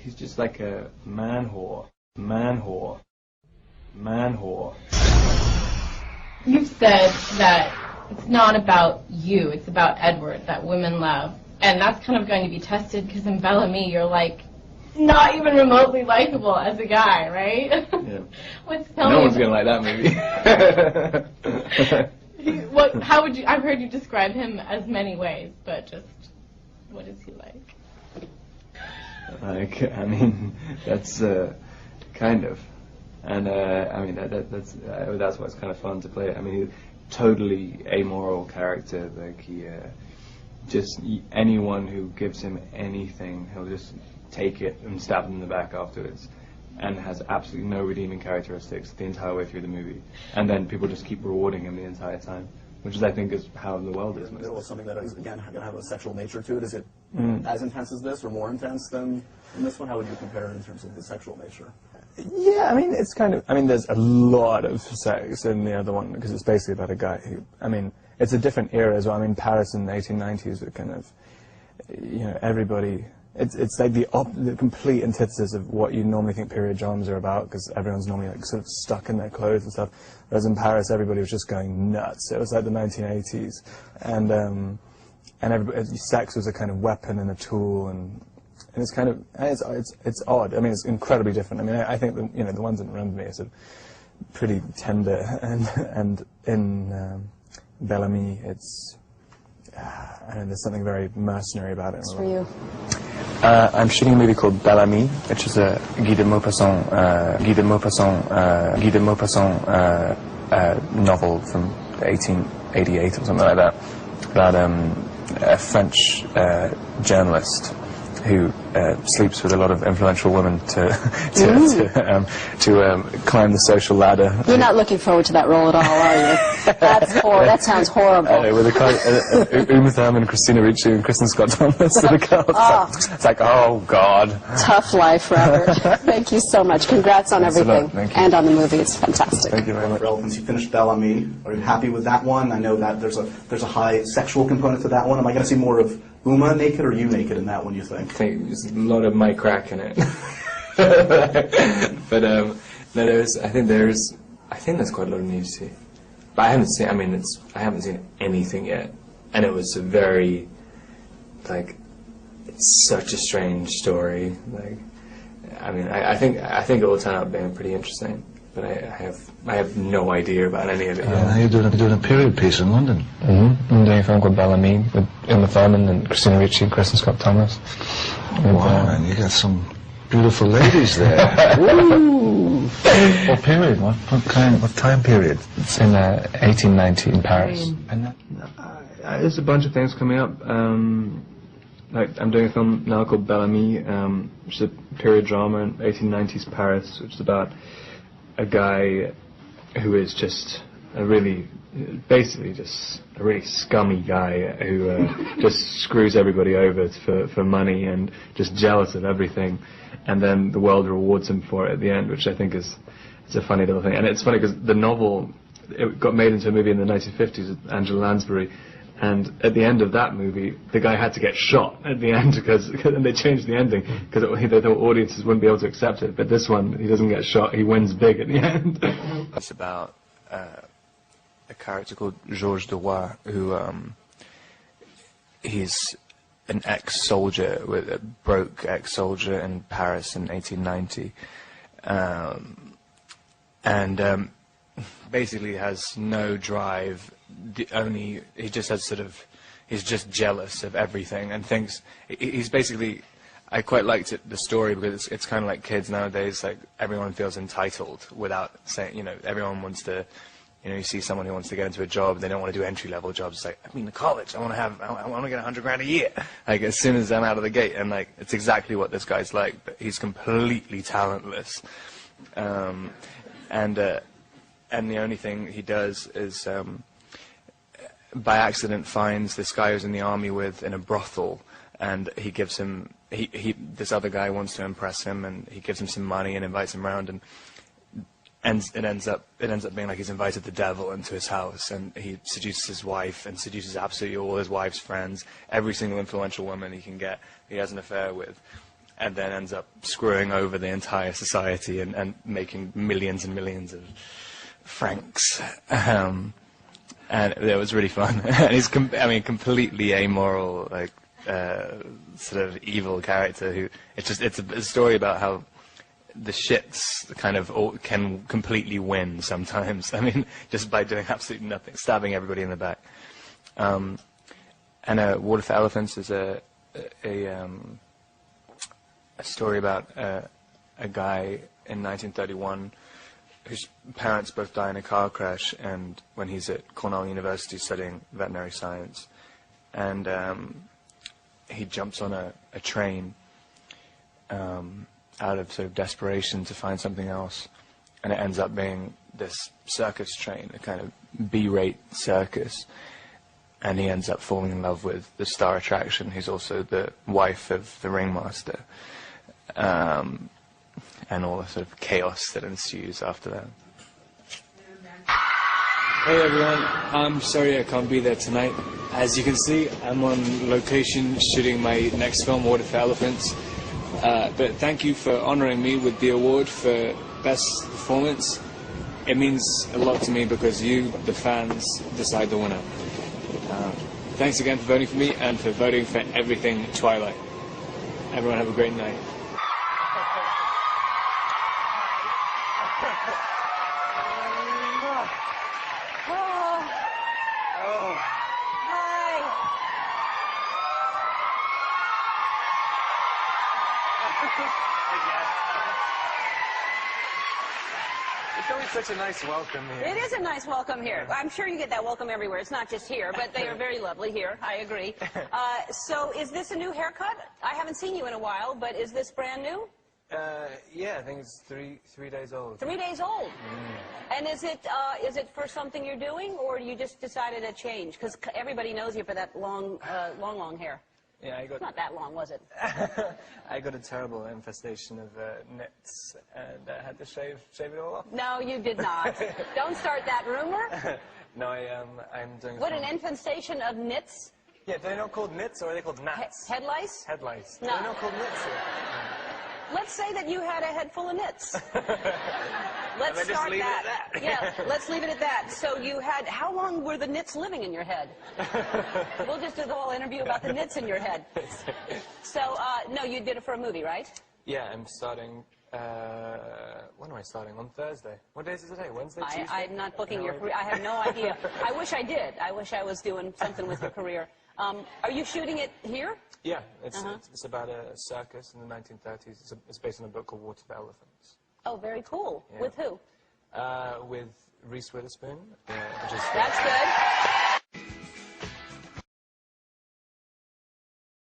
he's just like a man whore. Man whore. Man whore. You've said that it's not about you, it's about Edward, that women love. And that's kind of going to be tested because in Bellamy you're like not even remotely likable as a guy, right? Yeah. No one's going to like that movie. How would you, I've heard you describe him as many ways, but just, what is he like? Like, I mean, that's kind of. And, I mean, that's why it's kind of fun to play. I mean, he's a totally amoral character. Like, anyone who gives him anything, he'll just take it and stab them in the back afterwards. And has absolutely no redeeming characteristics the entire way through the movie. And then people just keep rewarding him the entire time. Which is, I think, is how the world is. Is it something that is, again, going to have a sexual nature to it? Is it as intense as this, or more intense than this one? How would you compare it in terms of the sexual nature? Yeah, I mean, it's kind of, I mean, there's a lot of sex in the other one, because it's basically about a guy who, I mean, it's a different era as well. I mean, Paris in the 1890s were kind of, you know, everybody, it's like the complete antithesis of what you normally think period dramas are about, because everyone's normally like sort of stuck in their clothes and stuff. Whereas in Paris, everybody was just going nuts. It was like the 1980s, and everybody, sex was a kind of weapon and a tool, and it's kind of it's odd. I mean, it's incredibly different. I mean, I think you know the ones that remember me are sort of pretty tender, and in Bellamy, it's I don't know, there's something very mercenary about it. What's for you? I'm shooting a movie called Bellamy, which is a Guy de Maupassant novel from 1888 or something like that, about a French journalist who sleeps with a lot of influential women to climb the social ladder. You're not looking forward to that role at all, are you? That sounds horrible. With Uma Thurman, Christina Ricci, and Kristen Scott Thomas. It's like, oh God. Tough life, Robert. Thank you so much. Congrats on everything. Thank you. And on the movie. It's fantastic. Thank you very much. Since you finished Bellamy, are you happy with that one? I know that there's a high sexual component to that one. Am I going to see more of Uma naked or you naked in that one, you think? I think there's a lot of Mike Crack in it. But no, I think there's quite a lot of nudity. But I haven't seen anything yet. And it was a very, like, it's such a strange story. Like, I mean, I think it will turn out being pretty interesting. But I have no idea about any of it. Now you're doing a period piece in London. I'm doing a film called Bellamy with Uma Thurman and Christina Ricci and Kristen Scott Thomas. Wow, man, you got some beautiful ladies there. Woo! What period? What time period? It's in 1890 in Paris. There's a bunch of things coming up. Like I'm doing a film now called Bellamy, which is a period drama in 1890s Paris, which is about a guy who is just basically a really scummy guy who just screws everybody over for money and just jealous of everything, and then the world rewards him for it at the end, which I think it's a funny little thing. And it's funny because the novel, it got made into a movie in the 1950s with Angela Lansbury, and at the end of that movie, the guy had to get shot at the end and they changed the ending because they thought audiences wouldn't be able to accept it. But this one, he doesn't get shot; he wins big at the end. It's about a character called Georges Deroy, who he's an ex-soldier, a broke ex-soldier in Paris in 1890, and basically has no drive. He's just jealous of everything and thinks he's basically. I quite liked the story because it's kind of like kids nowadays. Like everyone feels entitled without saying. You know, everyone wants to. You know, you see someone who wants to get into a job, they don't want to do entry-level jobs. It's like, I mean, the college, I want to get $100 grand a year. Like, as soon as I'm out of the gate, and like, it's exactly what this guy's like, but he's completely talentless. And the only thing he does is, by accident finds this guy who's in the army with in a brothel, and he gives him, this other guy wants to impress him, and he gives him some money and invites him around, and it ends up being like he's invited the devil into his house, and he seduces his wife and seduces absolutely all his wife's friends, every single influential woman he can get, he has an affair with, and then ends up screwing over the entire society and making millions and millions of francs. And it was really fun. And he's, completely amoral, like, sort of evil character who, it's a story about how the shits kind of can completely win sometimes. I mean, just by doing absolutely nothing, stabbing everybody in the back. And Water for Elephants is a story about a guy in 1931 whose parents both die in a car crash, and when he's at Cornell University studying veterinary science, and he jumps on a train out of sort of desperation to find something else, and it ends up being this circus train, a kind of B-rate circus, and he ends up falling in love with the star attraction, who's also the wife of the ringmaster, and all the sort of chaos that ensues after that. Hey everyone, I'm sorry I can't be there tonight. As you can see, I'm on location shooting my next film, Water for Elephants. But thank you for honoring me with the award for Best Performance. It means a lot to me because you, the fans, decide the winner. Thanks again for voting for me and for voting for everything Twilight. Everyone have a great night. It's always such a nice welcome here. It is a nice welcome here. I'm sure you get that welcome everywhere. It's not just here, but they are very lovely here. I agree. So is this a new haircut? I haven't seen you in a while, but is this brand new? Yeah, I think it's three days old. 3 days old. And is it for something you're doing, or you just decided to change? Because everybody knows you for that long hair. Yeah, It's not that long, was it? I got a terrible infestation of nits, and I had to shave it all off. No, you did not. Don't start that rumor. No, I'm doing. What, an infestation of nits? Yeah, they're not called nits, or are they called gnats? Head lice? Head lice. No. They're not called nits. Let's say that you had a head full of nits. Let's just start leave it that. at that. Yeah, let's leave it at that. So you had, how long were the nits living in your head? We'll just do the whole interview about the nits in your head. So, no, you did it for a movie, right? Yeah, I'm starting. When am I starting? On Thursday. What day is it today? Wednesday? Tuesday? I'm not booking your career. I have no idea. I wish I did. I wish I was doing something with your career. Are you shooting it here? Yeah, it's about a circus in the 1930s. It's based on a book called Water for Elephants. Oh, very cool. Yeah. With who? With Reese Witherspoon. Which is That's good.